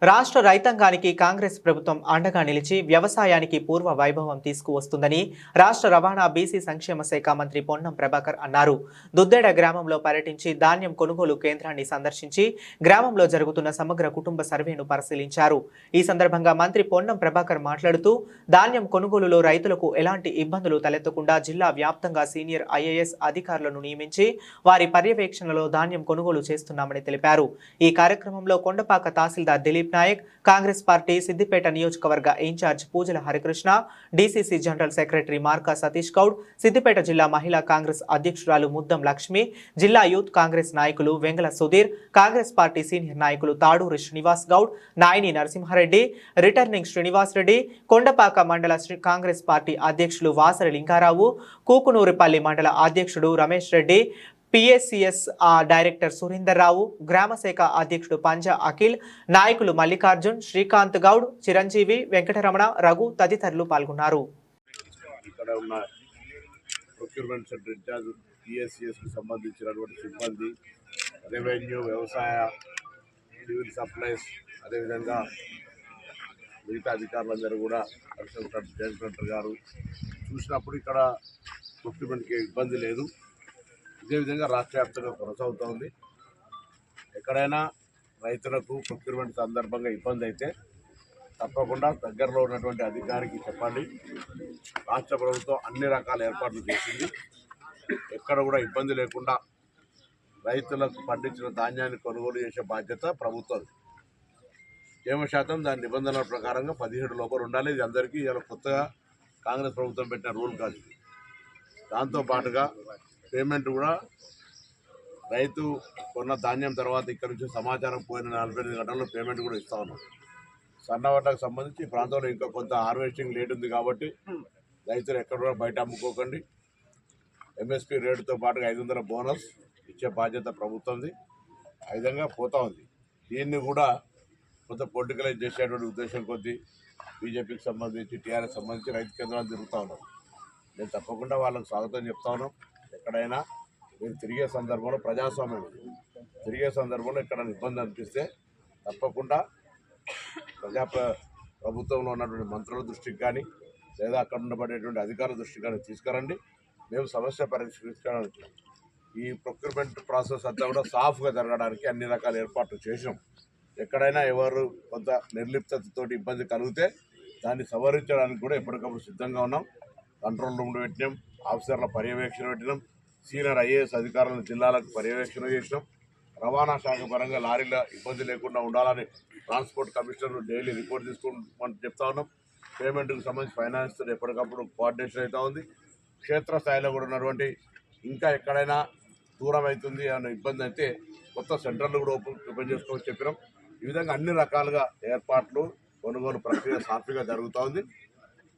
రాష్ట్ర రైతాంగానికి కాంగ్రెస్ ప్రభుత్వం అండగా నిలిచి వ్యవసాయానికి పూర్వ వైభవం తీసుకువస్తుందని రాష్ట్ర రవాణా బీసీ సంక్షేమ శాఖ మంత్రి పొన్నం ప్రభాకర్ అన్నారు. దుద్దేడ గ్రామంలో పర్యటించి ధాన్యం కొనుగోలు కేంద్రాన్ని సందర్శించి గ్రామంలో జరుగుతున్న సమగ్ర కుటుంబ సర్వేను పరిశీలించారు. ఈ సందర్భంగా మంత్రి పొన్నం ప్రభాకర్ మాట్లాడుతూ ధాన్యం కొనుగోలులో రైతులకు ఎలాంటి ఇబ్బందులు తలెత్తకుండా జిల్లా వ్యాప్తంగా సీనియర్ ఐఏఎస్ అధికారులను నియమించి వారి పర్యవేక్షణలో ధాన్యం కొనుగోలు చేస్తున్నామని తెలిపారు. ఈ కార్యక్రమంలో కొండపాక తహసీల్దార్ దిలీప్ నాయక్, కాంగ్రెస్ పార్టీ సిద్దిపేట నియోజకవర్గ ఇన్ఛార్జ్ పూజల Harikrishna, DCC general secretary markka Satish Goud, Siddipet జిల్లా మహిళా కాంగ్రెస్ అధ్యక్షురాలు ముద్దం లక్ష్మి, జిల్లా యూత్ కాంగ్రెస్ నాయకులు వెంగళ సుధీర్, కాంగ్రెస్ పార్టీ సీనియర్ నాయకులు తాడూరి శ్రీనివాస్ గౌడ్, నాయని నరసింహారెడ్డి, రిటర్నింగ్ శ్రీనివాస్ రెడ్డి, కొండపాక మండల కాంగ్రెస్ పార్టీ అధ్యక్షులు వాసరి లింగారావు, కూకునూరిపల్లి మండల అధ్యక్షుడు రమేష్ రెడ్డి, పిఎస్సిఎస్ డైరెక్టర్ సురేందర్ రావు, గ్రామశాఖ అధ్యక్షుడు పంజా అఖిల్, నాయకులు మల్లికార్జున్, శ్రీకాంత్ గౌడ్, చిరంజీవి, వెంకటరమణ, రఘు తదితరులు పాల్గొన్నారు. ఇక్కడ ఉన్న ప్రొక్యూర్మెంట్ సెంటర్ ఇన్ఛార్జ్ పిఎస్సిఎస్కి సంబంధించినటువంటి సిబ్బంది, రెవెన్యూ, వ్యవసాయ, సివిల్ సప్లైస్, అదేవిధంగా మిగతా అధికారులందరూ కూడా జాయింట్ కలెక్టర్ గారు చూసినప్పుడు ఇక్కడ ప్రొక్యూర్మెంట్కి ఇబ్బంది లేదు. ఇదే విధంగా రాష్ట్ర వ్యాప్తంగా కొనసాగుతోంది. ఎక్కడైనా రైతులకు ప్రొక్యూర్మెంట్ సందర్భంగా ఇబ్బంది అయితే తప్పకుండా దగ్గరలో ఉన్నటువంటి అధికారికి చెప్పండి. రాష్ట్ర ప్రభుత్వం అన్ని రకాల ఏర్పాట్లు చేసింది. ఎక్కడ కూడా ఇబ్బంది లేకుండా రైతులకు పండించిన ధాన్యాన్ని కొనుగోలు చేసే బాధ్యత ప్రభుత్వం. తేమ శాతం దాని నిబంధనల ప్రకారంగా 17 లోపల ఉండాలి. ఇది అందరికీ ఇలా కొత్తగా కాంగ్రెస్ ప్రభుత్వం పెట్టిన రూల్ కాదు. దాంతోపాటుగా పేమెంట్ కూడా రైతు కొన్న ధాన్యం తర్వాత ఇక్కడ నుంచి సమాచారం పోయిన 48 గంటల్లో పేమెంట్ కూడా ఇస్తా ఉన్నాం. సన్నవడ్లకు సంబంధించి ఈ ప్రాంతంలో ఇంకా కొంత హార్వెస్టింగ్ లేట్ ఉంది కాబట్టి రైతులు ఎక్కడ కూడా బయట అమ్ముకోకండి. ఎంఎస్పీ రేటుతో పాటుగా 500 బోనస్ ఇచ్చే బాధ్యత ప్రభుత్వంది. ఆ విధంగా పోతా ఉంది. దీన్ని కూడా కొంత పొలిటికలైజ్ చేసేటువంటి ఉద్దేశం కొద్దీ బీజేపీకి సంబంధించి, టీఆర్ఎస్ సంబంధించి రైతు కేంద్రాలు తిరుగుతూ ఉన్నాం. నేను తప్పకుండా వాళ్ళకు స్వాగతం చెప్తా ఉన్నాం. ఎక్కడైనా మీరు తిరిగే సందర్భంలో ప్రజాస్వామ్యం తిరిగే సందర్భంలో ఎక్కడ ఇబ్బంది అనిపిస్తే తప్పకుండా ప్రభుత్వంలో ఉన్నటువంటి మంత్రుల దృష్టికి కానీ లేదా అక్కడ ఉండబడేటువంటి అధికారుల దృష్టికి కానీ తీసుకురండి. మేము సమస్య పరిష్కరించడానికి ఈ ప్రొక్యూర్మెంట్ ప్రాసెస్ అంతా కూడా సాఫ్గా జరగడానికి అన్ని రకాల ఏర్పాట్లు చేసినాం. ఎక్కడైనా ఎవరు కొంత నిర్లిప్తతో ఇబ్బంది కలిగితే దాన్ని సవరించడానికి కూడా ఎప్పటికప్పుడు సిద్ధంగా ఉన్నాం. కంట్రోల్ రూమ్ పెట్టినాం, ఆఫీసర్ల పర్యవేక్షణ పెట్టినాం, సీనియర్ ఐఏఎస్ అధికారులను జిల్లాలకు పర్యవేక్షణ చేసినాం. రవాణా శాఖ పరంగా లారీల ఇబ్బంది లేకుండా ఉండాలని ట్రాన్స్పోర్ట్ కమిషనర్ డైలీ రిపోర్ట్ తీసుకోమని చెప్తా ఉన్నాం. పేమెంట్కి సంబంధించి ఫైనాన్స్తో ఎప్పటికప్పుడు కోఆర్డినేషన్ అవుతూ ఉంది. క్షేత్రస్థాయిలో కూడా ఉన్నటువంటి ఇంకా ఎక్కడైనా దూరం అవుతుంది అన్న ఇబ్బంది అయితే కొత్త సెంటర్లు కూడా ఓపెన్ చేసుకోమని చెప్పినాం. ఈ విధంగా అన్ని రకాలుగా ఏర్పాట్లు, కొనుగోలు ప్రక్రియ సాఫీగా జరుగుతూ ఉంది.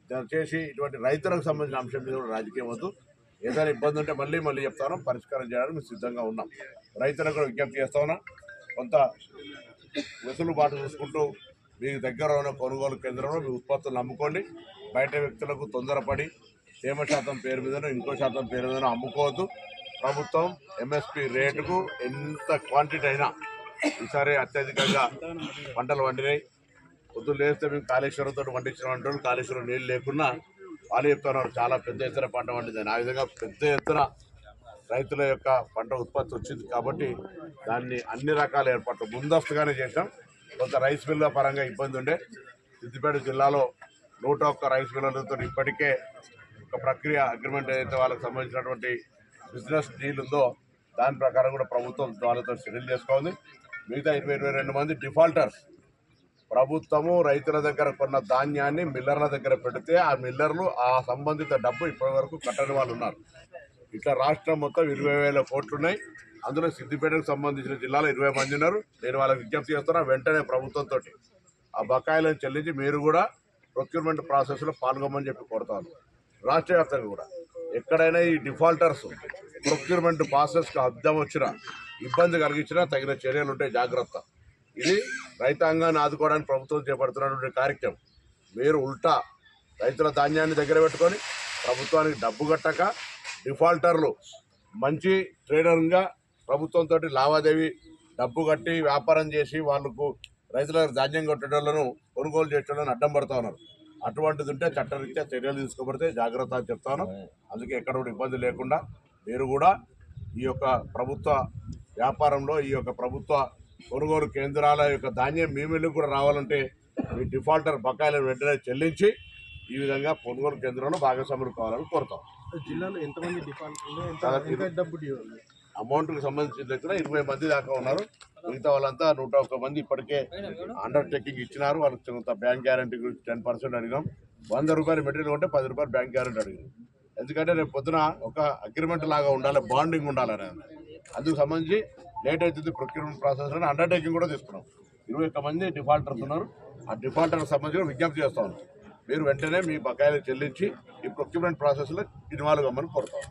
దయచేసి ఇటువంటి రైతులకు సంబంధించిన అంశం మీద కూడా రాజకీయం వద్దు. ఏదైనా ఇబ్బంది ఉంటే మళ్ళీ చెప్తాను, పరిష్కారం చేయడానికి మేము సిద్ధంగా ఉన్నాం. రైతులకు కూడా విజ్ఞప్తి చేస్తా ఉన్నా, కొంత వెసులుబాటు చూసుకుంటూ మీకు దగ్గర ఉన్న కొనుగోలు కేంద్రంలో మీ ఉత్పత్తులను అమ్ముకోండి. బయట వ్యక్తులకు తొందరపడి తేమ శాతం పేరు మీదనో ఇంకో శాతం పేరు మీదనో అమ్ముకోవద్దు. ప్రభుత్వం ఎంఎస్పీ రేటుకు ఎంత క్వాంటిటీ అయినా ఈసారి అత్యధికంగా పంటలు వండినాయి. పొద్దున్న లేస్తే మేము కాళేశ్వరంతో పండించిన వంటలు, కాళేశ్వరం నీళ్ళు లేకున్నా వాళ్ళు చెప్తున్నారు చాలా పెద్ద ఎత్తున పంట వండిందని. ఆ విధంగా పెద్ద ఎత్తున రైతుల యొక్క పంట ఉత్పత్తి వచ్చింది కాబట్టి దాన్ని అన్ని రకాల ఏర్పాట్లు ముందస్తుగానే చేసాం. కొంత రైస్ మిల్ల పరంగా ఇబ్బంది ఉండే. సిద్దిపేట జిల్లాలో 101 రైస్ మిల్లలతో ఇప్పటికే ఒక ప్రక్రియ అగ్రిమెంట్ ఏదైతే వాళ్ళకి సంబంధించినటువంటి బిజినెస్ డీల్ ఉందో దాని ప్రకారం కూడా ప్రభుత్వం వాళ్ళతో షెడ్యూల్ చేసుకోవాలి. మిగతా 22 మంది డిఫాల్టర్స్ ప్రభుత్వము రైతుల దగ్గర కొన్న ధాన్యాన్ని మిల్లర్ల దగ్గర పెడితే ఆ మిల్లర్లు ఆ సంబంధిత డబ్బు ఇప్పటి వరకు కట్టని వాళ్ళు ఉన్నారు. ఇట్లా రాష్ట్రం మొత్తం 20,000 కోట్లు ఉన్నాయి. అందులో సిద్దిపేటకు సంబంధించిన జిల్లాలో 20 మంది ఉన్నారు. నేను వాళ్ళకి విజ్ఞప్తి చేస్తున్నా, వెంటనే ప్రభుత్వంతో ఆ బకాయిలను చెల్లించి మీరు కూడా ప్రొక్యూర్మెంట్ ప్రాసెస్లో పాల్గొమని చెప్పి కోరుతాను. రాష్ట్ర వ్యాప్తంగా కూడా ఎక్కడైనా ఈ డిఫాల్టర్స్ ప్రొక్యూర్మెంట్ ప్రాసెస్కి అద్దం వచ్చినా, ఇబ్బంది కలిగించినా తగిన చర్యలు ఉంటాయి, జాగ్రత్త. ఇది రైతాంగాన్ని ఆదుకోవడానికి ప్రభుత్వం చేపడుతున్నటువంటి కార్యక్రమం. మీరు ఉల్టా రైతుల ధాన్యాన్ని దగ్గర పెట్టుకొని ప్రభుత్వానికి డబ్బు కట్టక డిఫాల్టర్లు మంచి ట్రేడర్గా ప్రభుత్వంతో లావాదేవీ డబ్బు కట్టి వ్యాపారం చేసి వాళ్ళకు రైతుల దగ్గర ధాన్యం కొట్టేటోళ్లను కొనుగోలు చేసేటోళ్ళని అడ్డం పడతా ఉన్నారు. అటువంటిది ఉంటే చట్టరీత్యా చర్యలు తీసుకోబడితే జాగ్రత్త అని చెప్తాను. అందుకే ఎక్కడ కూడా ఇబ్బంది లేకుండా మీరు కూడా ఈ యొక్క ప్రభుత్వ వ్యాపారంలో ఈ యొక్క ప్రభుత్వ కొనుగోలు కేంద్రాల యొక్క ధాన్యం మీ మిల్లుకు కూడా రావాలంటే మీ డిఫాల్టర్ బకాయిలను వెంటనే చెల్లించి ఈ విధంగా కొనుగోలు కేంద్రంలో భాగస్వాములు కావాలని కోరుతాం. జిల్లాలో ఎంతమంది అమౌంట్కి సంబంధించిన దగ్గర 20 మంది దాకా ఉన్నారు. మిగతా వాళ్ళంతా 101 మంది ఇప్పటికే అండర్టేకింగ్ ఇచ్చినారు. వాళ్ళకి కొంత బ్యాంక్ గ్యారంటీ గురించి 10% అడిగాం. 100 రూపాయలు మెటీరియల్ ఉంటే 10 రూపాయలు బ్యాంక్ గ్యారంటీ అడిగాం. ఎందుకంటే రేపు పొద్దున ఒక అగ్రిమెంట్ లాగా ఉండాలి, బాండింగ్ ఉండాలని. అందుకు సంబంధించి లేట్ అవుతుంది ప్రొక్యూర్మెంట్ ప్రాసెస్ అని అండర్టేకింగ్ కూడా తీసుకున్నాం. 21 మంది డిఫాల్టర్స్ ఉన్నారు. ఆ డిఫాల్టర్కి సంబంధించి విజ్ఞప్తి చేస్తా ఉన్నాం. మీరు వెంటనే మీ బకాయిలు చెల్లించి ఈ ప్రొక్యూర్మెంట్ ప్రాసెస్లో ఇన్వాల్వ్ అవ్వమని కోరుతాం.